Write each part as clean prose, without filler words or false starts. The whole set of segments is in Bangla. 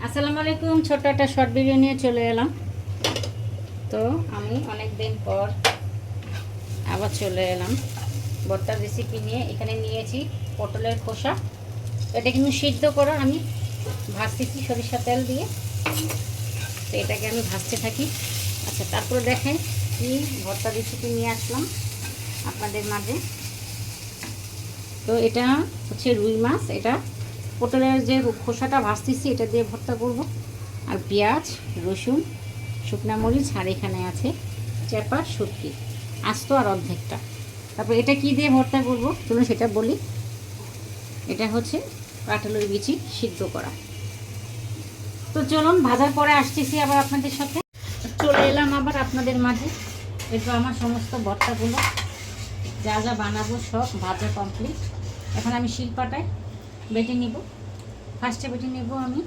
আসসালামু আলাইকুম। ছোট্ট একটা শর্ট ভিডিও নিয়ে চলে এলাম। তো আমি অনেক দিন পর আবার চলে এলাম ভর্তার রেসিপি নিয়ে। এখানে নিয়েছি পটলের খোসা। এটা কিন্তু সিদ্ধ করা, আমি ভাজতেছি সরিষা তেল দিয়ে। তো এটাকে আমি ভাজতে থাকি। আচ্ছা, তারপরে দেখেন কি ভর্তার রেসিপি নিয়ে আসলাম আপনাদের মাঝে। তো এটা হচ্ছে রুই মাছ। এটা পটলের যে খোসাটা ভাজতেছি এটা দিয়ে ভর্তা করব। আর পেঁয়াজ, রসুন, শুকনা মরিচ, আর এখানে আছে চেপা শুটকি আস্ত আর অর্ধেকটা। তারপর এটা কি দিয়ে ভর্তা করব চলুন সেটা বলি। এটা হচ্ছে কাঁঠালের বিচি সিদ্ধ করা। তো চলুন ভাজার পরে আসতেছি আবার আপনাদের সাথে। চলে এলাম আবার আপনাদের মাঝে। এরপর আমার সমস্ত ভর্তাগুলো যা যা বানাবো সব ভাজা কমপ্লিট। এখন আমি শিলপাটায় বেটে নিব। ফার্স্টে বেটে নেব আমি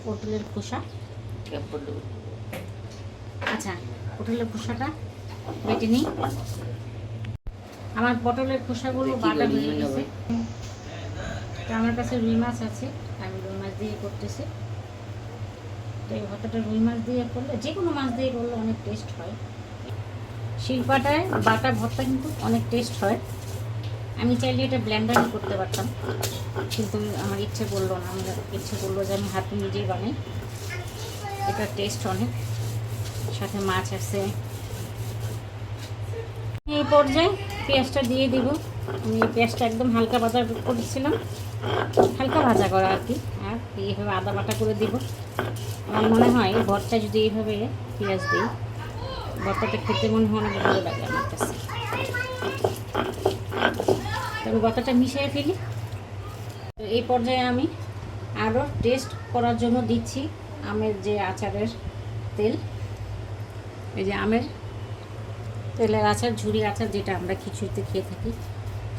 পটলের খোসা। আচ্ছা, পটলের খোসাটা বেটে নিই। আমার পটলের খোসাগুলো বাটা হয়ে গেছে। তো আমার কাছে রুই মাছ আছে, আমি রুই মাছ দিয়ে করতেছি। তো এই ভর্তাটা রুই মাছ দিয়ে করলে, যে কোনো মাছ দিয়ে করলে অনেক টেস্ট হয়। শিলপাটায় বাটা ভর্তা কিন্তু অনেক টেস্ট হয়। আমি চাইলে এটা ব্লেন্ডারও করতে পারতাম, কিন্তু আমার ইচ্ছে করলো না। আমার ইচ্ছে করলো যে আমি হাতে নিজেই বানাই। এটা টেস্ট অনেক, সাথে মাছ আছে। এই পর্যায়ে পেঁয়াজটা দিয়ে দিব। আমি পেঁয়াজটা একদম হালকা ভাজা করেছিলাম, হালকা ভাজা করা আর কি। আর এইভাবে আদা বাটা করে দিব। আমার মনে হয় ভর্তা যদি এইভাবে পেঁয়াজ দিই, ভর্তাটা খেতে মনে হয় অনেক ভালো লাগে আমার কাছে। তবে ভর্তাটা মিশিয়ে ফেলি। তো এই পর্যায়ে আমি আরও টেস্ট করার জন্য দিচ্ছি আমের যে আচারের তেল। এই যে আমের তেলের আচার, ঝুরি আচার, যেটা আমরা খিচুড়িতে খেয়ে থাকি,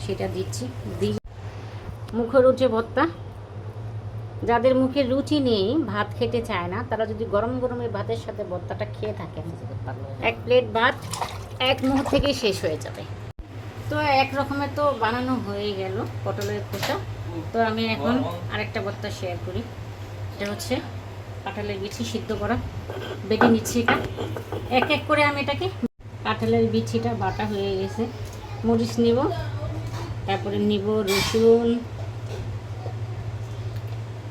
সেটা দিচ্ছি। মুখের রুচি ভর্তা। যাদের মুখে রুচি নেই, ভাত খেতে চায় না, তারা যদি গরম গরমের ভাতের সাথে ভর্তাটা খেয়ে থাকেন, এক প্লেট ভাত এক মুখ থেকেই শেষ হয়ে যাবে। তো এক রকমের তো বানানো হয়ে গেল পটলের খোসা। তো আমি এখন আরেকটা ভর্তা শেয়ার করি। এটা হচ্ছে কাঁঠালের বিচি সিদ্ধ করা। বেটে নিচ্ছি এটা এক এক করে। আমি এটাকে, কাঁঠালের বিচিটা বাটা হয়ে গেছে। মরিচ নিব, তারপরে নিব রসুন,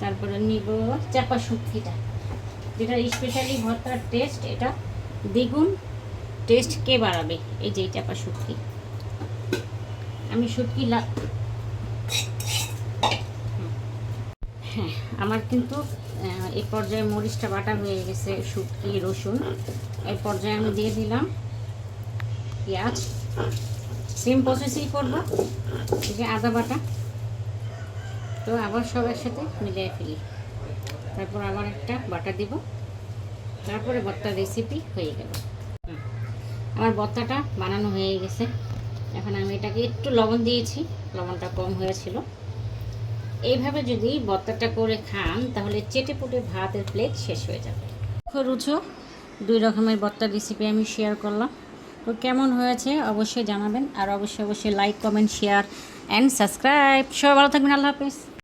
তারপরে নিব চাপা শুটকিটা, যেটা স্পেশালি ভর্তার টেস্ট, এটা দ্বিগুণ টেস্ট কে বাড়াবে, এই যে চাপা শুটকি। আমি শুটকি হ্যাঁ, আমার কিন্তু এই পর্যায়ে মরিচটা বাটা হয়ে গেছে, শুটকি, রসুন। এই পর্যায়ে আমি দিয়ে দিলাম পেঁয়াজ। সেম প্রসেসই করবো, এই যে আদা বাটা। তো আবার সব একসাথে মিলিয়ে ফেলি, তারপর আবার একটা বাটা দিব। তারপরে ভর্তার রেসিপি হয়ে গেল। আমার ভর্তাটা বানানো হয়ে গেছে। এখন আমি এটাকে একটু লবণ দিয়েছি, লবণটা কম হয়েছিল। এইভাবে যদি ভর্তাটা করে খান, তাহলে চেটে পুটে ভাতের প্লেট শেষ হয়ে যাবে। রুচো দুই রকমের ভর্তার রেসিপি আমি শেয়ার করলাম। তো কেমন হয়েছে অবশ্যই জানাবেন। আর অবশ্যই like, comment, share and subscribe. সবাই ভালো থাকবেন। আল্লাহ হাফেজ।